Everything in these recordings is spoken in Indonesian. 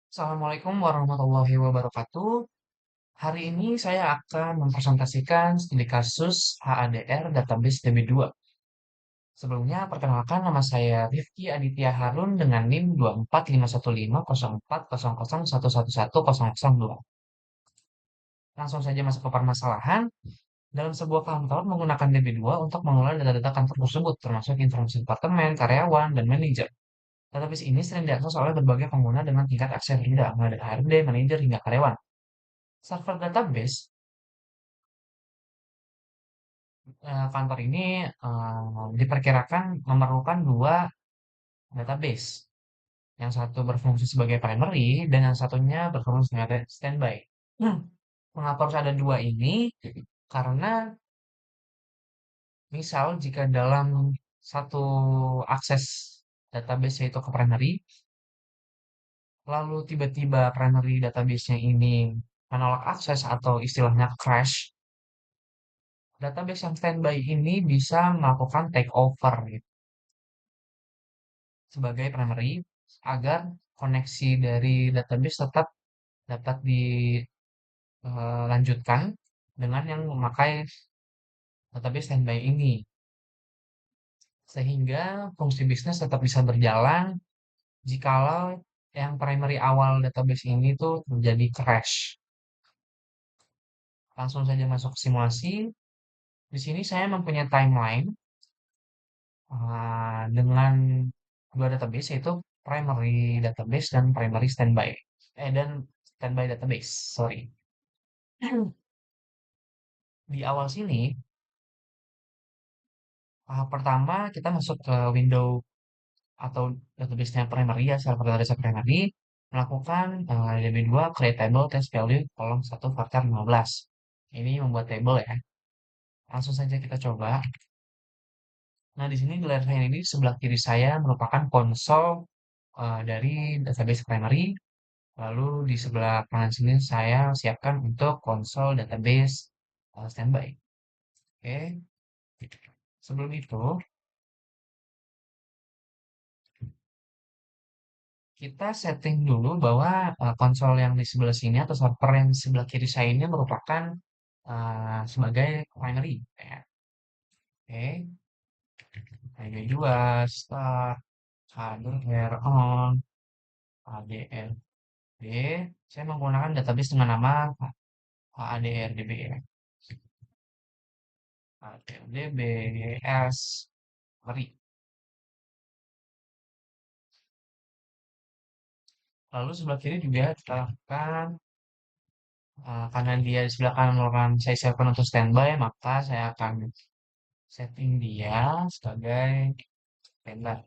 Assalamualaikum warahmatullahi wabarakatuh. Hari ini saya akan mempresentasikan studi kasus HADR Database DB2. Sebelumnya, perkenalkan nama saya Rifki Aditya Harun dengan NIM 245150400111102. Langsung saja masuk ke permasalahan. Dalam sebuah kantor menggunakan DB2 untuk mengelola data-data kantor tersebut, termasuk informasi departemen, karyawan, dan manajer. Database ini sering diakses oleh berbagai pengguna dengan tingkat akses rendah, mulai dari HRD, manajer, hingga karyawan. Server database kantor ini diperkirakan memerlukan dua database. Yang satu berfungsi sebagai primary dan yang satunya berfungsi sebagai standby. Mengapa harus ada dua ini? Karena misal jika dalam satu akses database yaitu ke primary, lalu tiba-tiba primary database-nya ini menolak akses atau istilahnya crash, database yang standby ini bisa melakukan takeover gitu, sebagai primary agar koneksi dari database tetap dapat dilanjutkan dengan yang memakai database standby ini. Sehingga fungsi bisnis tetap bisa berjalan jikalau yang primary awal database ini tuh menjadi crash. Langsung saja masuk ke simulasi. Di sini saya mempunyai timeline dengan dua database yaitu primary database dan primary standby. Dan standby database, sorry. Di awal sini, pertama kita masuk ke window atau database-nya primary ya, server database primary, melakukan DB2 create table test value kolom 1 faktor 15. Ini membuat table ya. Langsung saja kita coba. Nah, di sini di layar saya ini sebelah kiri saya merupakan konsol dari database primary. Lalu di sebelah kanan sini saya siapkan untuk konsol database standby. Oke, sebelum itu kita setting dulu bahwa konsol yang di sebelah sini atau server yang di sebelah kiri saya ini merupakan sebagai primary. Ya. Oke, hanya dua start HDR on HDRD. Saya menggunakan database dengan nama HADRDB ya. HDRDBS. Mari. Lalu sebelah kiri juga kita lakukan karena dia di sebelah kanan merupakan saya siapkan untuk standby, maka saya akan setting dia sebagai standby.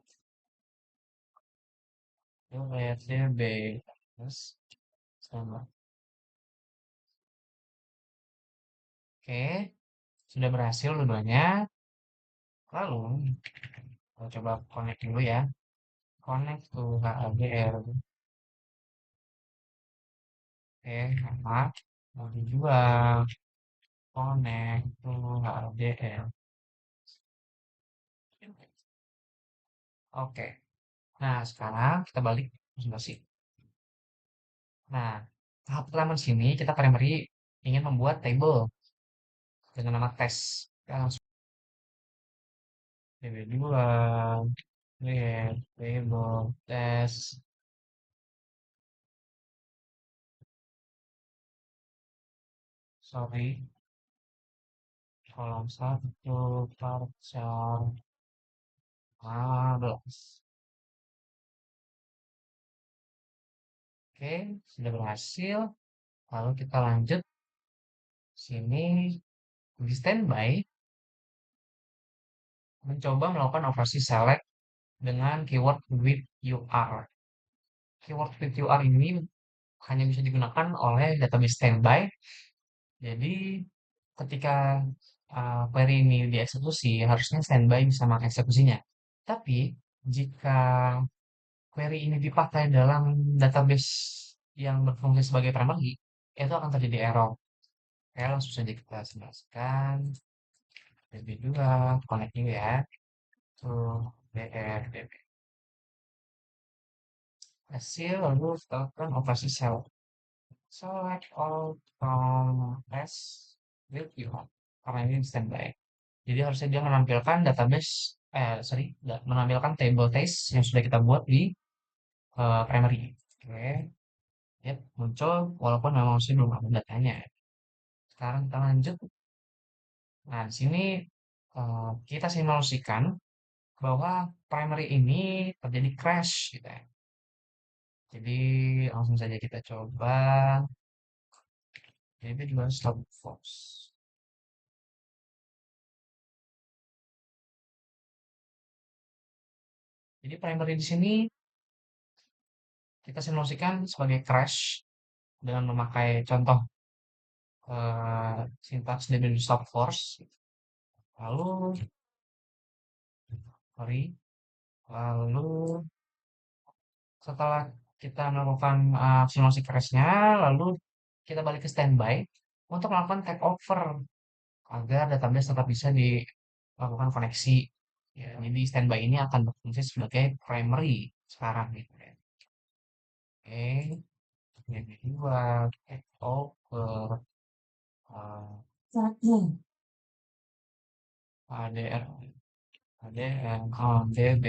RTB terus sama. Oke, sudah berhasil dua-duanya. Lalu kita coba connect dulu ya. Connect to HADR. Oke, sama. Lalu juga connect to HADR. Oke. Nah, sekarang kita balik presentasi. Nah, tahap pertama di sini kita primary ingin membuat table dengan nama tes. Kita langsung DB2, create table tes. Sorry, kolom 1 parcial 15. Oke, sudah berhasil. Lalu kita lanjut sini di standby mencoba melakukan operasi select dengan keyword with UR. Keyword with UR ini hanya bisa digunakan oleh database standby. Jadi ketika query ini dieksekusi, harusnya standby bisa mengeksekusinya. Tapi jika query ini dipakai dalam database yang berfungsi sebagai primary, itu akan terjadi error. Oke, langsung saja kita jelaskan. DB2, connect juga ya. Tuh, DR, DB. hasil lalu tekan operasi sel. Select all from test with you karena ini standby. Jadi harusnya dia menampilkan database, menampilkan table test yang sudah kita buat di primary. Oke, ya muncul walaupun memang masih belum ada datanya. Sekarang kita lanjut. Nah, di sini kita simulasikan bahwa primary ini terjadi crash gitu ya. Jadi langsung saja kita coba. Ini juga stop force. Jadi primary di sini kita simulasikan sebagai crash dengan memakai contoh sintaks DB stop force. Lalu, sorry, lalu setelah kita melakukan simulasi crashnya, lalu kita balik ke standby untuk melakukan take over agar database tetap bisa dilakukan koneksi. Ya, jadi standby ini akan berfungsi sebagai primary sekarang gitu ya. Oke, yang kedua take over ADR, ADM, DB,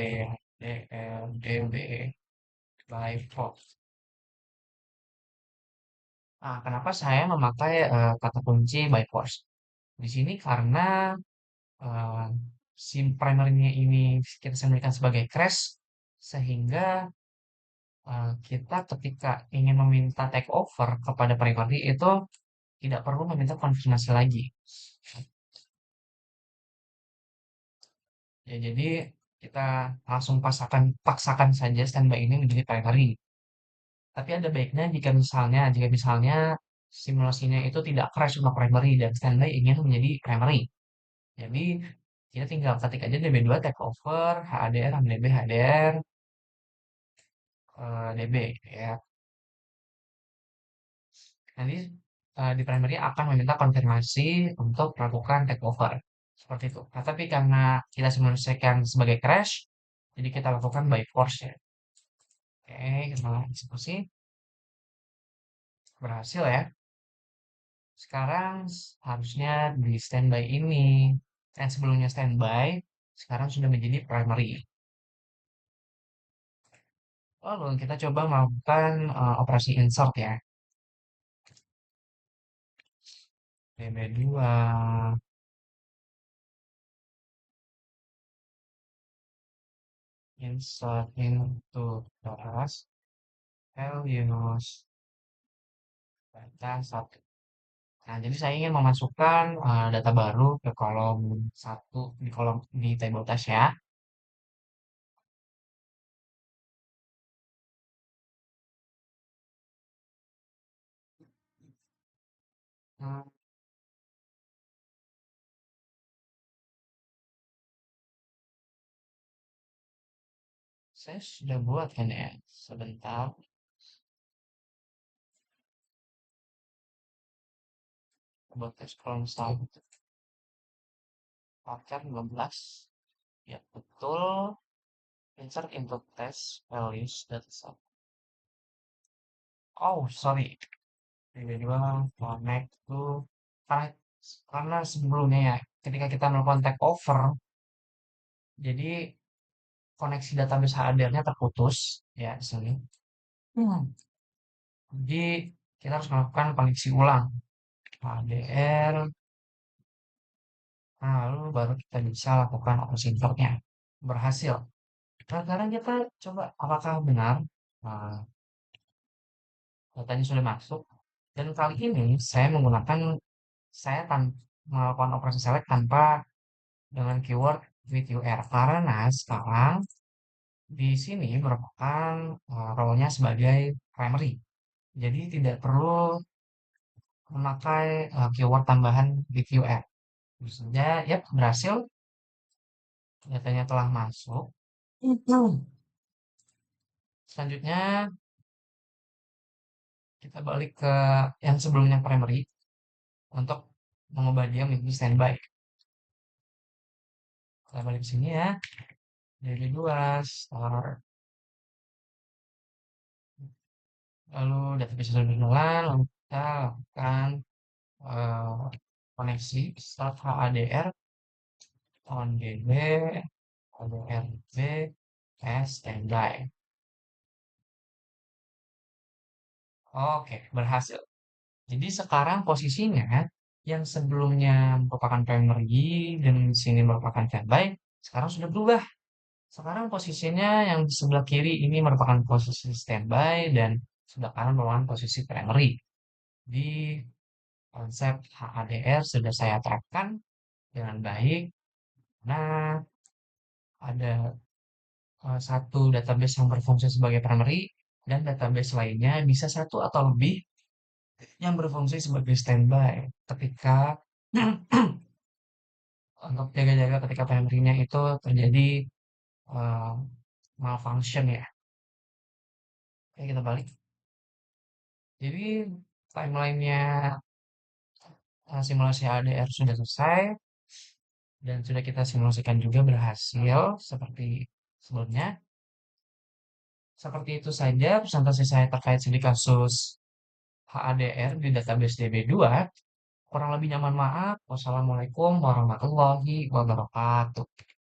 DL, DB, by force. Nah, kenapa saya memakai kata kunci by force? Di sini karena eh, SIM primernya ini kita sembunyikan sebagai crash, sehingga kita ketika ingin meminta take over kepada primary itu tidak perlu meminta konfirmasi lagi. Ya, jadi kita langsung paksakan saja standby ini menjadi primary. Tapi ada baiknya jika misalnya simulasinya itu tidak crash untuk primary dan standby ingin menjadi primary. Jadi kita tinggal ketik aja DB2 take over HADR MDB HDR DB ya. Nanti di primary akan meminta konfirmasi untuk melakukan take over. Seperti itu. Nah, tapi karena kita simulasikan sebagai crash, jadi kita lakukan by force ya. Oke, kita eksekusi. Berhasil ya. Sekarang harusnya di standby ini. Yang sebelumnya standby, sekarang sudah menjadi primary. Lalu kita coba melakukan operasi insert ya. DB2, insert into class values data 1. Nah, jadi saya ingin memasukkan data baru ke kolom 1 di table test ya. Hmm, saya sudah buat kan ya. Sebentar, buat test kolom 1 pacar 15. Ya, betul. Insert into test values dataset. Oh, sorry. Tiba-tiba connect to karena karena sebelumnya ya, ketika kita melakukan take over, jadi koneksi database HDR-nya terputus ya di sini. Hmm. Jadi kita harus melakukan koneksi ulang HDR, nah, lalu baru kita bisa lakukan operasi importnya. Berhasil. Nah, sekarang kita coba apakah benar datanya sudah masuk. Dan kali ini saya melakukan operasi select tanpa dengan keyword with UR karena sekarang di sini merupakan role-nya sebagai primary. Jadi tidak perlu memakai keyword tambahan with UR. Tentu saja, ya berhasil, datanya telah masuk. Selanjutnya kita balik ke yang sebelumnya primary untuk mengubah dia menjadi standby. Kita balik ke sini ya. Dari 2 start Lalu database sudah berjalan, lalu kita lakukan eh, koneksi start HADR on DB HDRB as standby. Oke, berhasil. Jadi sekarang posisinya yang sebelumnya merupakan primary dan di sini merupakan standby, sekarang sudah berubah. Sekarang posisinya yang di sebelah kiri ini merupakan posisi standby dan sebelah kanan merupakan posisi primary. Di konsep HADR sudah saya terapkan dengan baik. Nah, ada satu database yang berfungsi sebagai primary dan database lainnya bisa satu atau lebih yang berfungsi sebagai standby ketika untuk jaga-jaga ketika primary-nya itu terjadi eh, malfunction ya. Oke, kita balik. Jadi timelinenya simulasi ADR sudah selesai dan sudah kita simulasikan juga berhasil seperti sebelumnya. Seperti itu saja presentasi saya terkait studi kasus HADR di database DB2. Kurang lebihnya mohon maaf. Wassalamualaikum warahmatullahi wabarakatuh.